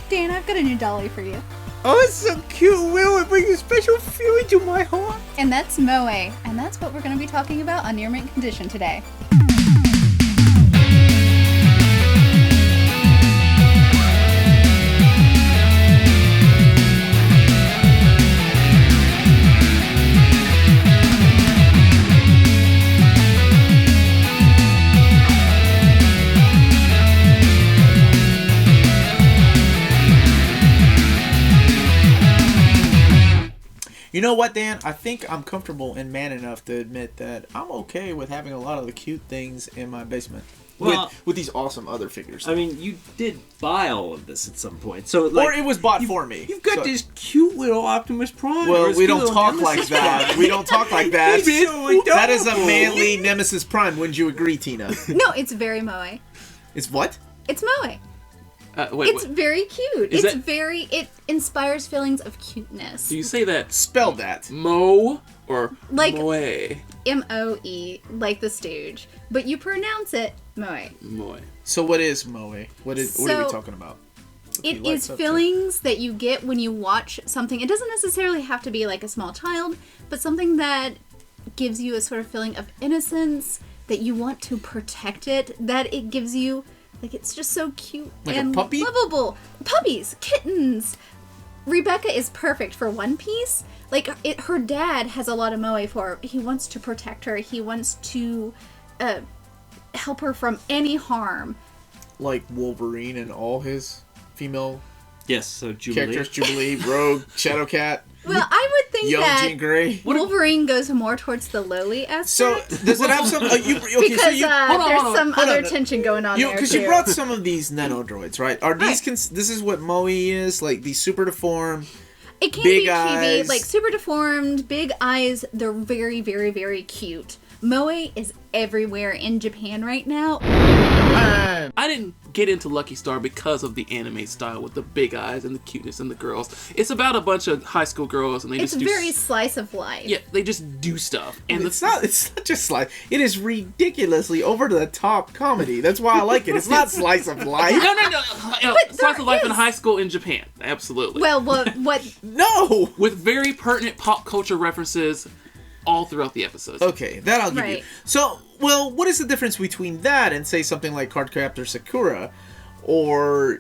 Dan, I've got a new dolly for you. Oh, it's so cute, Will. It brings a special feeling to my heart. And that's Moe. And that's what we're going to be talking about on Near Mint Condition today. You know what, Dan? I think I'm comfortable and man enough to admit that I'm okay with having a lot of the cute things in my basement. Well, with these awesome other figures. I mean, you did buy all of this at some point, so or it was bought for me. You've got this cute little Optimus Prime. Well, we don't talk like that. We don't talk like that. That is a manly Nemesis Prime. Wouldn't you agree, Tina? No, it's very Moe. It's what? It's Moe. It's very cute. It inspires feelings of cuteness. Do you say that? Spell that. Mo or like Moe? M-O-E, like the stooge. But you pronounce it Moe. Moe. So what is Moe? What are we talking about? It is feelings that you get when you watch something. It doesn't necessarily have to be like a small child, but something that gives you a sort of feeling of innocence, that you want to protect it, that it gives you... Like, it's just so cute and a puppy? lovable. Puppies, kittens. Rebecca is perfect for One Piece. Like, her dad has a lot of moe for her. He wants to protect her. He wants to help her from any harm. Like Wolverine and all his female so Jubilee. Characters. Jubilee, Rogue, Shadowcat. Well, I would think Young that Jean Grey. Wolverine goes more towards the lowly aspect. So, does it have some... because there's some other tension going on there, because you brought some of these nanodroids, right? Are these... This is what Moe is? Like, these super deformed... It can big be eyes. chibi, like super deformed, big eyes. They're very, very, very cute. Moe is everywhere in Japan right now. I didn't get into Lucky Star because of the anime style with the big eyes and the cuteness and the girls. It's about a bunch of high school girls and it's very slice of life. Yeah, they just do stuff. And it's not just slice. It is ridiculously over the top comedy. That's why I like it. It's not slice of life. No. Slice of life in high school in Japan. Absolutely. Well, what? No! With very pertinent pop culture references all throughout the episodes. Okay, that I'll give you. So, well, what is the difference between that and, say, something like Cardcaptor Sakura or,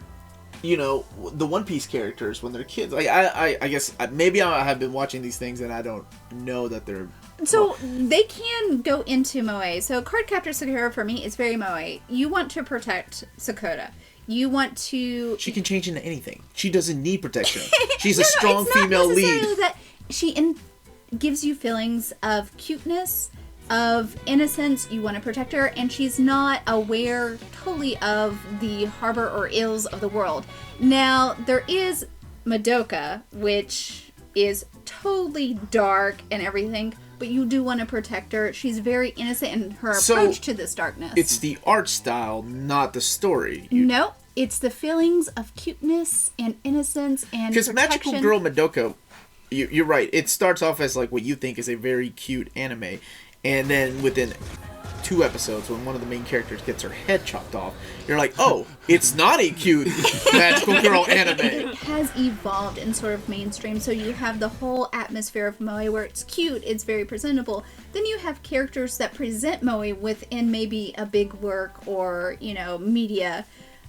the One Piece characters when they're kids? Like, I guess maybe I have been watching these things and I don't know that they're... So, they can go into Moe. So, Cardcaptor Sakura, for me, is very Moe. You want to protect Sakura. You want to... She can change into anything. She doesn't need protection. She's a strong female lead. That she gives you feelings of cuteness, of innocence. You want to protect her, and she's not aware totally of the harbor or ills of the world. Now, there is Madoka, which is totally dark and everything, but you do want to protect her. She's very innocent in her approach to this darkness. It's the art style, not the story. No, it's the feelings of cuteness and innocence and protection. Because Magical Girl Madoka, you're right. It starts off as like what you think is a very cute anime, and then within 2 episodes, when one of the main characters gets her head chopped off, you're like, oh, it's not a cute Magical Girl anime. It has evolved in sort of mainstream, so you have the whole atmosphere of Moe where it's cute, it's very presentable. Then you have characters that present Moe within maybe a big work or, media,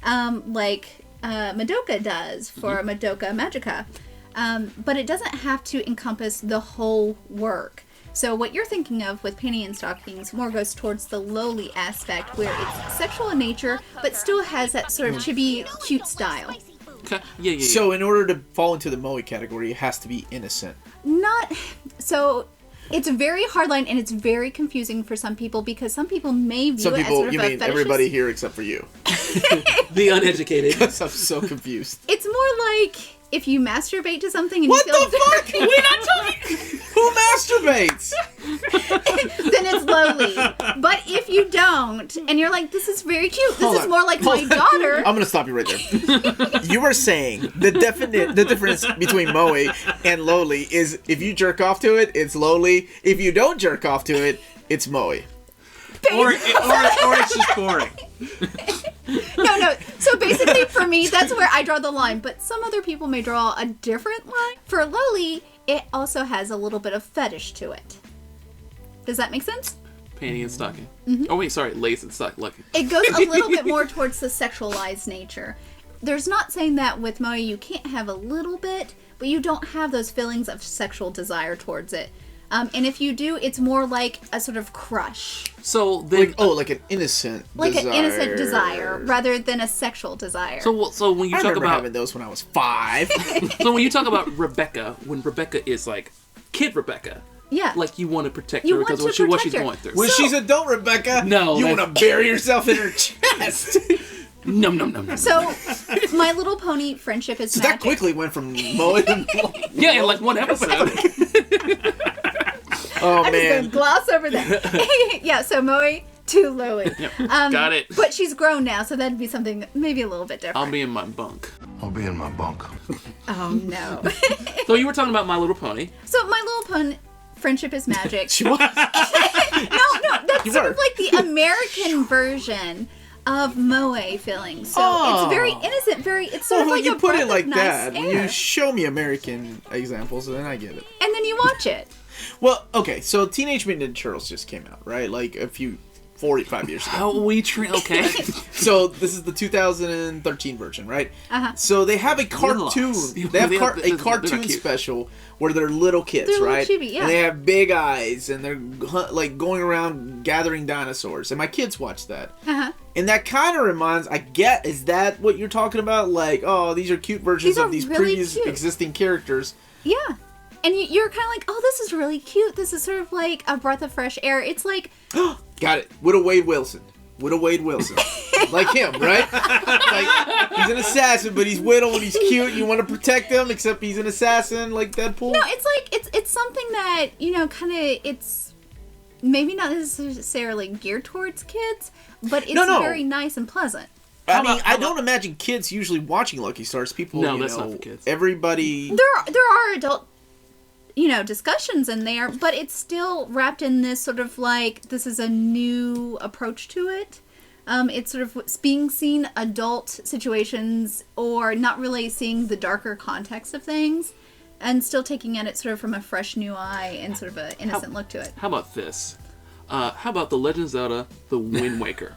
like Madoka does for Madoka Magica. But it doesn't have to encompass the whole work. So what you're thinking of with Panty and Stockings more goes towards the lowly aspect where it's sexual in nature, but still has that sort of chibi, cute style. Okay. Yeah. So in order to fall into the Moe category, it has to be innocent. So it's a very hard line, and it's very confusing for some people because some people may view it as sort of you a mean fetishist. Everybody here except for you. The uneducated. Because I'm so confused. It's more like if you masturbate to something and what you feel... What the fuck? We're not talking... Who masturbates? Then it's lowly. But if you don't, and you're like, this is very cute, this is more like my daughter... I'm going to stop you right there. You were saying the difference between Moe and lowly is if you jerk off to it, it's lowly. If you don't jerk off to it, it's Moe. or it's just boring. No. So basically, for me, that's where I draw the line. But some other people may draw a different line. For Loli, it also has a little bit of fetish to it. Does that make sense? Panty and stocking. Mm-hmm. Oh wait, sorry, lace and stocking. Lucky. It goes a little bit more towards the sexualized nature. There's not saying that with moe you can't have a little bit, but you don't have those feelings of sexual desire towards it. And if you do, it's more like a sort of crush. So then, like an innocent, like desire. An innocent desire, rather than a sexual desire. So when you talk about having those when I was 5. So when you talk about Rebecca, when Rebecca is like kid Rebecca, yeah, like you want to protect her because of what she's going through. When she's adult Rebecca, you want to bury yourself in her chest. No. So, My Little Pony Friendship is Magic. That quickly went from moe to yeah, in like one episode. Oh, I'm just gonna gloss over that. Yeah, so moe to Loli. Yep. Got it. But she's grown now, so that'd be something maybe a little bit different. I'll be in my bunk. Oh, no. So you were talking about My Little Pony. So My Little Pony Friendship is Magic. She was. No, that's sort of like the American version of moe feeling. So it's very innocent, it's sort of like you a put breath it like of that. nice When air. you show me American examples, then I get it. And then you watch it. Well, okay, so Teenage Mutant Ninja Turtles just came out, right? Like 45 years ago. How we okay. So this is the 2013 version, right? Uh-huh. So they have a cartoon. They have a cartoon special where they're little kids, they're right? Little chibi, yeah. And they have big eyes, and they're like going around gathering dinosaurs. And my kids watch that. Uh-huh. And that kind of reminds, is that what you're talking about? Like, oh, these are cute versions of these really previous cute. existing characters. Yeah. And you're kind of like, oh, this is really cute. This is sort of like a breath of fresh air. It's like... Got it. Wade Wilson. Like him, right? Like, he's an assassin, but he's Whittle and he's cute. You want to protect him, except he's an assassin like Deadpool. No, it's like, it's something that, kind of, it's maybe not necessarily geared towards kids, but it's very nice and pleasant. I don't imagine kids usually watching Lucky Stars. People, that's not for kids. Everybody... There are adult... discussions in there, but it's still wrapped in this sort of like, this is a new approach to it. It's sort of being seen adult situations or not really seeing the darker context of things and still taking at it sort of from a fresh new eye and sort of an innocent look to it. How about this? How about The Legend of Zelda, The Wind Waker?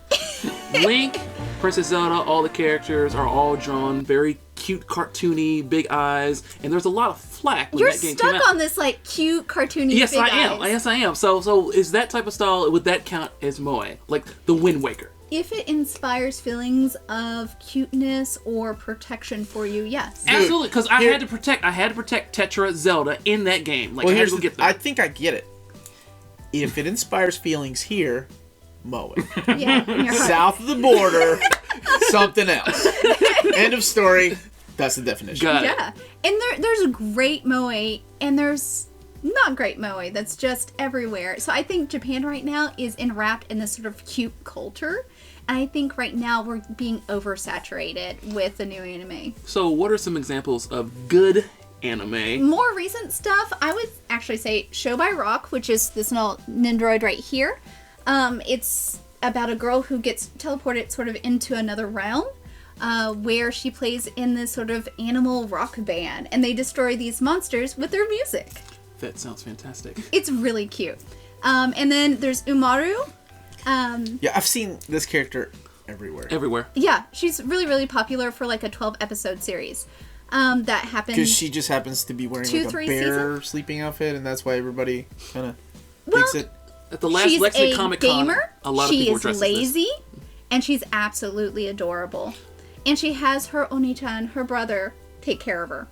Link, Princess Zelda, all the characters are all drawn very cute, cartoony, big eyes, and there's a lot of flack when that game came out. You're stuck on this like cute, cartoony big eyes. Yes, I am. So is that type of style, would that count as moe? Like The Wind Waker? If it inspires feelings of cuteness or protection for you, yes. Absolutely, because I had to protect Tetra Zelda in that game. Like, well, I had to get there. I think I get it. If it inspires feelings here, moe. Yeah, in your heart. South of the border, something else. End of story. That's the definition. Got it. Yeah. And there's a great moe, and there's not great moe that's just everywhere. So I think Japan right now is enwrapped in this sort of cute culture. And I think right now we're being oversaturated with the new anime. So what are some examples of good anime? More recent stuff, I would actually say Show by Rock, which is this little Nindroid right here. It's about a girl who gets teleported sort of into another realm. Where she plays in this sort of animal rock band, and they destroy these monsters with their music. That sounds fantastic. It's really cute. And then there's Umaru. Yeah, I've seen this character everywhere. Yeah, she's really, really popular for like a 12-episode series. That happened because she just happens to be wearing like a bear sleeping outfit, and that's why everybody kind of thinks it. At the last Lexington Comic Con, a lot of people were dressed as this. She is lazy, and she's absolutely adorable. And she has her Oni-chan, her brother, take care of her.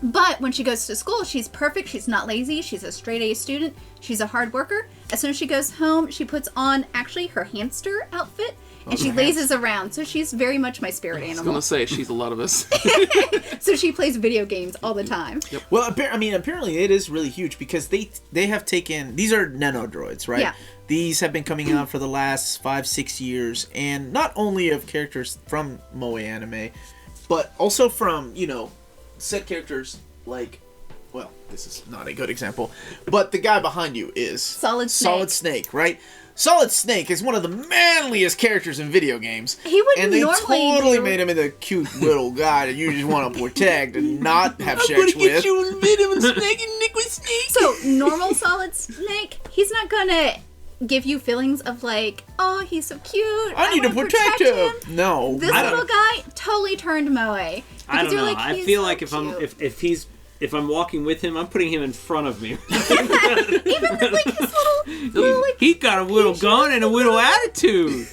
But when she goes to school, she's perfect. She's not lazy. She's a straight-A student. She's a hard worker. As soon as she goes home, she puts on, actually, her hamster outfit. And she lazes around. So she's very much my spirit animal. I was going to say, she's a lot of us. So she plays video games all the time. Yep. Well, apparently it is really huge because they have taken... These are nanodroids, right? Yeah. These have been coming out for the last 5-6 years. And not only of characters from moe anime, but also from, said characters like well, this is not a good example, but the guy behind you is Solid Snake. Solid Snake, right? Solid Snake is one of the manliest characters in video games. He wouldn't and they normally totally do- made him into a cute little guy that you just want to protect and not have I'm sex gonna get with. you in vitamin snake and liquid snake. So, normal Solid Snake, he's not gonna give you feelings of like, oh, he's so cute. I need to wanna protect him. No. This I don't- little guy totally turned Moe. I Because don't you're know. like, I he's feel so like cute. if I'm walking with him, I'm putting him in front of me. Even with like his little like, He got a little gun and a little attitude.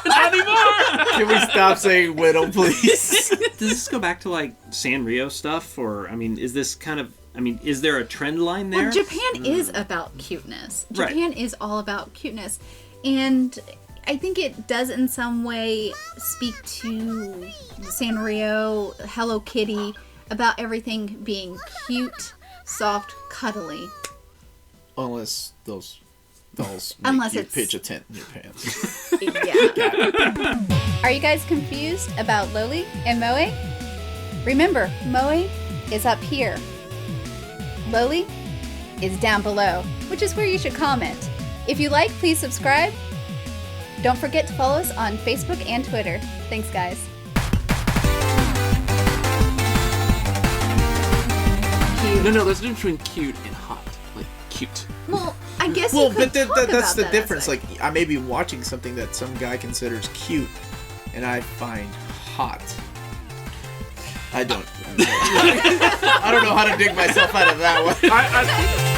Not anymore. Can we stop saying widow, please? Does this go back to like Sanrio stuff, or I mean, is this kind of? I mean, is there a trend line there? well, Japan is about cuteness. Right. Japan is all about cuteness. And I think it does in some way speak to Sanrio, Hello Kitty, about everything being cute, soft, cuddly. Unless those dolls Unless make you it's- pitch a tent in your pants. Yeah. Are you guys confused about Loli and Moe? Remember, Moe is up here. Loli is down below, which is where you should comment. If you like, please subscribe. Don't forget to follow us on Facebook and Twitter. Thanks, guys. Cute. No, there's a difference between cute and hot. Like, cute. Well, I guess Well, you could but talk that's about the that difference. aspect. Like, I may be watching something that some guy considers cute, and I find hot. I don't. I don't know how to dig myself out of that one.